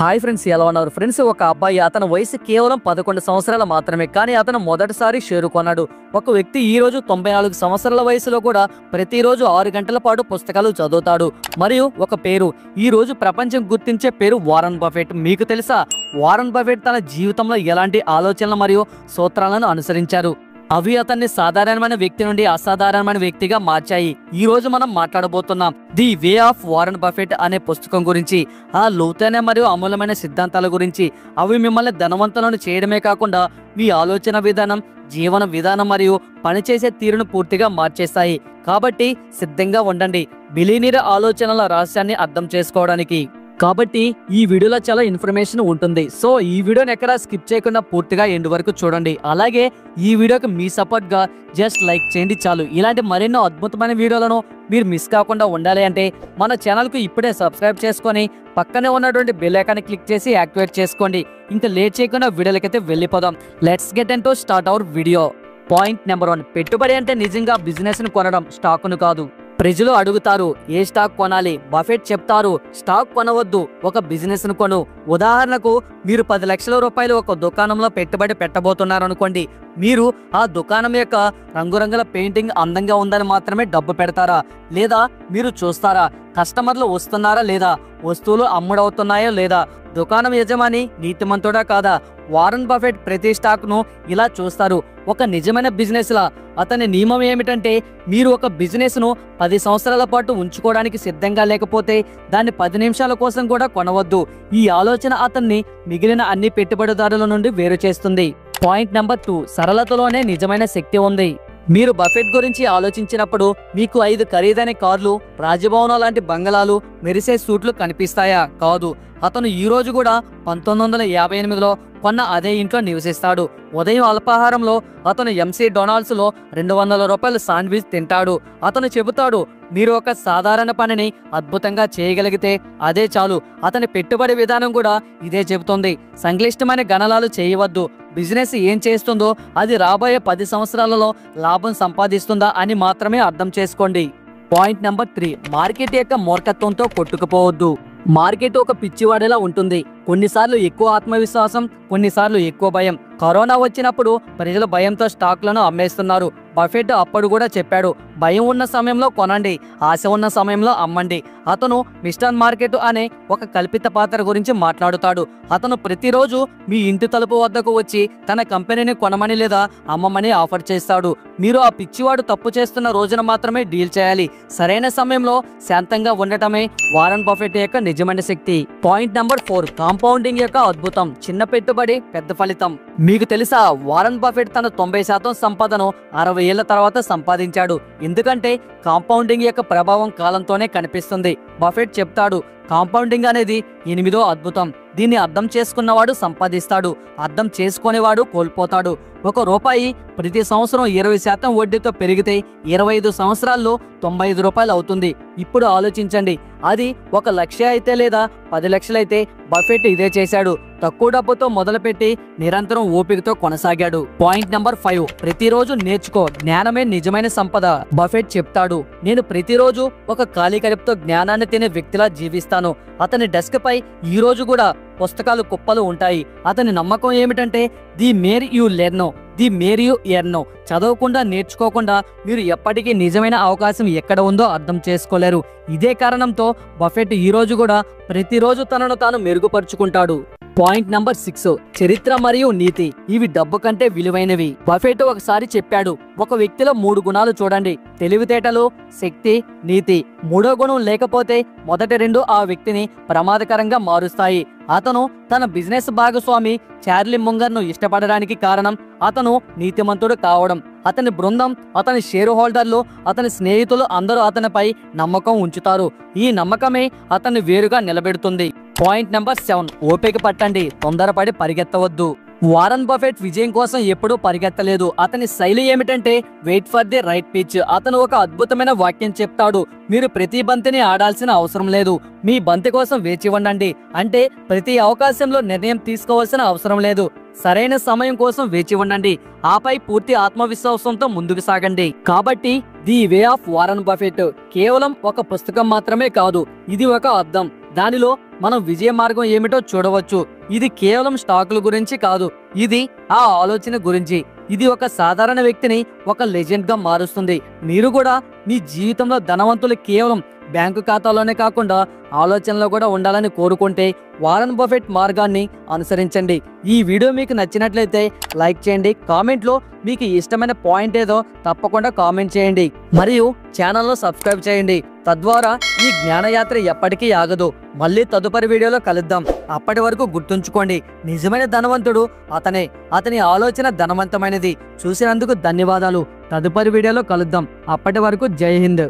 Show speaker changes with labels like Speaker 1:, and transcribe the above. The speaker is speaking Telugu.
Speaker 1: హాయ్ ఫ్రెండ్స్, ఎలా ఉన్నారు ఫ్రెండ్స్? ఒక అబ్బాయి అతని వయసు కేవలం 11 సంవత్సరాలు మాత్రమే, కానీ అతను మొదటిసారి షేరు కొన్నాడు. ఒక వ్యక్తి ఈ రోజు 94 సంవత్సరాల వయసులో కూడా ప్రతిరోజు 6 గంటల పాటు పుస్తకాలు చదువుతాడు. మరియు ఒక పేరు, ఈ రోజు ప్రపంచం గుర్తించే పేరు వారన్ బఫెట్. మీకు తెలుసా, వారన్ బఫెట్ తన జీవితంలో ఎలాంటి ఆలోచనలు మరియు సూత్రాలను అనుసరించారు? అవి అతన్ని సాధారణమైన వ్యక్తి నుండి అసాధారణమైన వ్యక్తిగా మార్చాయి. ఈ రోజు మనం మాట్లాడబోతున్నాం the way of Warren Buffett అనే పుస్తకం గురించి, ఆ లోతైన మరియు అమూల్యమైన సిద్ధాంతాల గురించి. అవి మిమ్మల్ని ధనవంతులను చేయడమే కాకుండా మీ ఆలోచన విధానం, జీవన విధానం మరియు పనిచేసే తీరును పూర్తిగా మార్చేస్తాయి. కాబట్టి సిద్ధంగా ఉండండి బిలియనీర్ ఆలోచనల రహస్యాన్ని అర్థం చేసుకోవడానికి. కాబట్టి ఈ వీడియోలో చాలా ఇన్ఫర్మేషన్ ఉంటుంది. సో ఈ వీడియోని ఎక్కడ స్కిప్ చేయకుండా పూర్తిగా ఎండ్ వరకు చూడండి. అలాగే ఈ వీడియోకి మీ సపోర్ట్ గా జస్ట్ లైక్ చేయండి చాలు. ఇలాంటి మరెన్నో అద్భుతమైన వీడియోలను మీరు మిస్ కాకుండా ఉండాలి అంటే మన ఛానల్ కు ఇప్పుడే సబ్స్క్రైబ్ చేసుకొని పక్కనే ఉన్నటువంటి బెల్ ఐకాన్ క్లిక్ చేసి యాక్టివేట్ చేసుకోండి. ఇంకా లేట్ చేయకుండా వీడియోలకైతే వెళ్ళిపోదాం. Let's get into start our video. Point number 1, పెట్టుబడి అంటే నిజంగా బిజినెస్ ను కొనడం, స్టాకును కాదు. ప్రజలు అడుగుతారు, ఏ స్టాక్ కొనాలి? బఫెట్ చెప్తారు, స్టాక్ కొనవద్దు, ఒక బిజినెస్ ను కొను. ఉదాహరణకు, మీరు 10 లక్షల రూపాయలు ఒక దుకాణంలో పెట్టుబడి పెట్టబోతున్నారు అనుకోండి. మీరు ఆ దుకాణం యొక్క రంగురంగుల పెయింటింగ్ అందంగా ఉందని మాత్రమే డబ్బు పెడతారా? లేదా మీరు చూస్తారా కస్టమర్లు వస్తున్నారా లేదా, వస్తువులు అమ్ముడవుతున్నాయో లేదా, దుకాణం యజమాని నీతిమంతుడా కాదా? వారన్ బఫెట్ ప్రతి స్టాక్ ను ఇలా చూస్తారు. ఒక నిజమైన బిజినెస్ లా అతని నియమం ఏమిటంటే, మీరు ఒక బిజినెస్ ను 10 సంవత్సరాల పాటు ఉంచుకోవడానికి సిద్ధంగా లేకపోతే దాన్ని 10 నిమిషాల కోసం కూడా కొనవద్దు. ఈ ఆలోచన అతన్ని మిగిలిన అన్ని పెట్టుబడిదారుల నుండి వేరు చేస్తుంది. పాయింట్ నెంబర్ 2, సరళతలోనే నిజమైన శక్తి ఉంది. మీరు బఫెట్ గురించి ఆలోచించినప్పుడు మీకు 5 ఖరీదైన కార్లు, రాజభవనం లాంటి బంగళాలు, మెరిసే సూట్లు కనిపిస్తాయా? కాదు. అతను ఈ రోజు కూడా 1958లో కొన్న అదే ఇంట్లో నివసిస్తాడు. ఉదయం అల్పాహారంలో అతను ఎంసీ డొనాల్డ్స్ లో 200 రూపాయల శాండ్విచ్ తింటాడు. అతను చెబుతాడు, మీరు ఒక సాధారణ పనిని అద్భుతంగా చేయగలిగితే అదే చాలు. అతని పెట్టుబడి విధానం కూడా ఇదే చెబుతుంది. సంక్లిష్టమైన గణనాలు చేయవద్దు. బిజినెస్ ఏం చేస్తుందో అది రాబోయే 10 సంవత్సరాలలో లాభం సంపాదిస్తుందా అని మాత్రమే అర్థం చేసుకోండి. పాయింట్ నెంబర్ 3, మార్కెట్ యొక్క మూర్ఖత్వంతో కొట్టుకుపోవద్దు. మార్కెట్ ఒక పిచ్చివాడేలా ఉంటుంది. కొన్నిసార్లు ఎక్కువ ఆత్మవిశ్వాసం, కొన్నిసార్లు ఎక్కువ భయం. కరోనా వచ్చినప్పుడు ప్రజలు భయంతో స్టాక్లను అమ్మేస్తున్నారు. బఫెట్ అప్పుడు కూడా చెప్పాడు, భయం ఉన్న సమయంలో కొనండి, ఆశ ఉన్న సమయంలో అమ్మండి. అతను మిస్టర్ మార్కెట్ అనే ఒక కల్పిత పాత్ర గురించి మాట్లాడుతాడు. అతను ప్రతిరోజు మీ ఇంటి తలుపు వద్దకు వచ్చి తన కంపెనీని కొనమని లేదా అమ్మమని ఆఫర్ చేస్తాడు. మీరు ఆ పిచ్చివాడు తప్పు చేస్తున్న రోజున మాత్రమే డీల్ చేయాలి. సరైన సమయంలో శాంతంగా ఉండటమే వారన్ బఫెట్ యొక్క నిజమైన శక్తి. పాయింట్ నెంబర్ 4, కాంపౌండింగ్ యొక్క అద్భుతం. చిన్న పెట్టుబడి పెద్ద ఫలితం. మీకు తెలుసా, వారన్ బఫెట్ తన 90% సంపదను 60 ఏళ్ల తర్వాత సంపాదించాడు. ఎందుకంటే కాంపౌండింగ్ యొక్క ప్రభావం కాలంతోనే కనిపిస్తుంది. బఫెట్ చెప్తాడు, కాంపౌండింగ్ అనేది 8వ అద్భుతం. దీన్ని అర్థం చేసుకున్నవాడు సంపాదిస్తాడు, అర్థం చేసుకునేవాడు కోల్పోతాడు. ₹1 ప్రతి సంవత్సరం 20% వడ్డీతో పెరిగితే 25 సంవత్సరాల్లో 95 రూపాయలు అవుతుంది. ఇప్పుడు ఆలోచించండి, అది 1 లక్ష అయితే లేదా 10 లక్షలైతే బఫెట్ ఇదే చేశాడు. తక్కువ డబ్బుతో మొదలుపెట్టి నిరంతరం ఓపికతో కొనసాగాడు. పాయింట్ నెంబర్ 5, ప్రతిరోజు నేర్చుకో, జ్ఞానమే నిజమైన సంపద. బఫెట్ చెప్తాడు, నేను ప్రతిరోజు ఒక ఖాళీ కడుపుతో జ్ఞానాన్ని తినే వ్యక్తిలా జీవిస్తాను. అతని డెస్క్ పై ఈ రోజు కూడా పుస్తకాలు కుప్పలు ఉంటాయి. అతని నమ్మకం ఏమిటంటే, the more you learn, the more you earn. చదవకుండా, నేర్చుకోకుండా మీరు ఎప్పటికీ నిజమైన అవకాశం ఎక్కడ ఉందో అర్థం చేసుకోలేరు. ఇదే కారణంతో బఫెట్ ఈ రోజు కూడా ప్రతిరోజు తనను తాను మెరుగుపరుచుకుంటాడు. పాయింట్ నెంబర్ 6, చరిత్ర మరియు నీతి. ఇవి డబ్బు కంటే విలువైనవి. బఫెట్ ఒకసారి చెప్పాడు, ఒక వ్యక్తిలో 3 గుణాలు చూడండి, తెలివితేటలు, శక్తి, నీతి. 3వ గుణం లేకపోతే మొదటి 2 ఆ వ్యక్తిని ప్రమాదకరంగా మారుస్తాయి. అతను తన బిజినెస్ భాగస్వామి చార్లీ ముంగర్ ను ఇష్టపడడానికి కారణం అతను నీతిమంతుడు కావడం. అతని బృందం, అతని షేర్ హోల్డర్లు, అతని స్నేహితులు అందరూ అతనిపై నమ్మకం ఉంచుతారు. ఈ నమ్మకమే అతన్ని వేరుగా నిలబెడుతుంది. పాయింట్ నెంబర్ 7, ఓపిక పట్టండి, తొందరపడి పరిగెత్తవద్దు. వారన్ బఫెట్ విజయం కోసం ఎప్పుడూ పరిగెత్తలేదు. అతని శైలి ఏమిటంటే, wait for the right pitch. అతను ఒక అద్భుతమైన వాక్యం చెప్తాడు, మీరు ప్రతి బంతిని ఆడాల్సిన అవసరం లేదు, మీ బంతి కోసం వేచి ఉండండి. అంటే ప్రతి అవకాశంలో నిర్ణయం తీసుకోవాల్సిన అవసరం లేదు, సరైన సమయం కోసం వేచి ఉండండి, ఆపై పూర్తి ఆత్మవిశ్వాసంతో ముందుకు సాగండి. కాబట్టి the way of Warren Buffett కేవలం ఒక పుస్తకం మాత్రమే కాదు, ఇది ఒక అర్థం. దానిలో మనం విజయ మార్గం ఏమిటో చూడవచ్చు. ఇది కేవలం స్టాకుల గురించి కాదు, ఇది ఆ ఆలోచన గురించి. ఇది ఒక సాధారణ వ్యక్తిని ఒక లెజెండ్ గా మారుస్తుంది. మీరు కూడా మీ జీవితంలో ధనవంతులు కేవలం బ్యాంకు ఖాతాలోనే కాకుండా ఆలోచనలో కూడా ఉండాలని కోరుకుంటే వారన్ బఫెట్ మార్గాన్ని అనుసరించండి. ఈ వీడియో మీకు నచ్చినట్లయితే లైక్ చేయండి. కామెంట్లో మీకు ఇష్టమైన పాయింట్ ఏదో తప్పకుండా కామెంట్ చేయండి. మరియు ఛానల్ను సబ్స్క్రైబ్ చేయండి. తద్వారా ఈ జ్ఞానయాత్ర ఎప్పటికీ ఆగదు. మళ్ళీ తదుపరి వీడియోలో కలుద్దాం. అప్పటి వరకు గుర్తుంచుకోండి, నిజమైన ధనవంతుడు అతనే, అతని ఆలోచన ధనవంతమైనది. చూసినందుకు ధన్యవాదాలు. తదుపరి వీడియోలో కలుద్దాం. అప్పటి వరకు జై హింద్.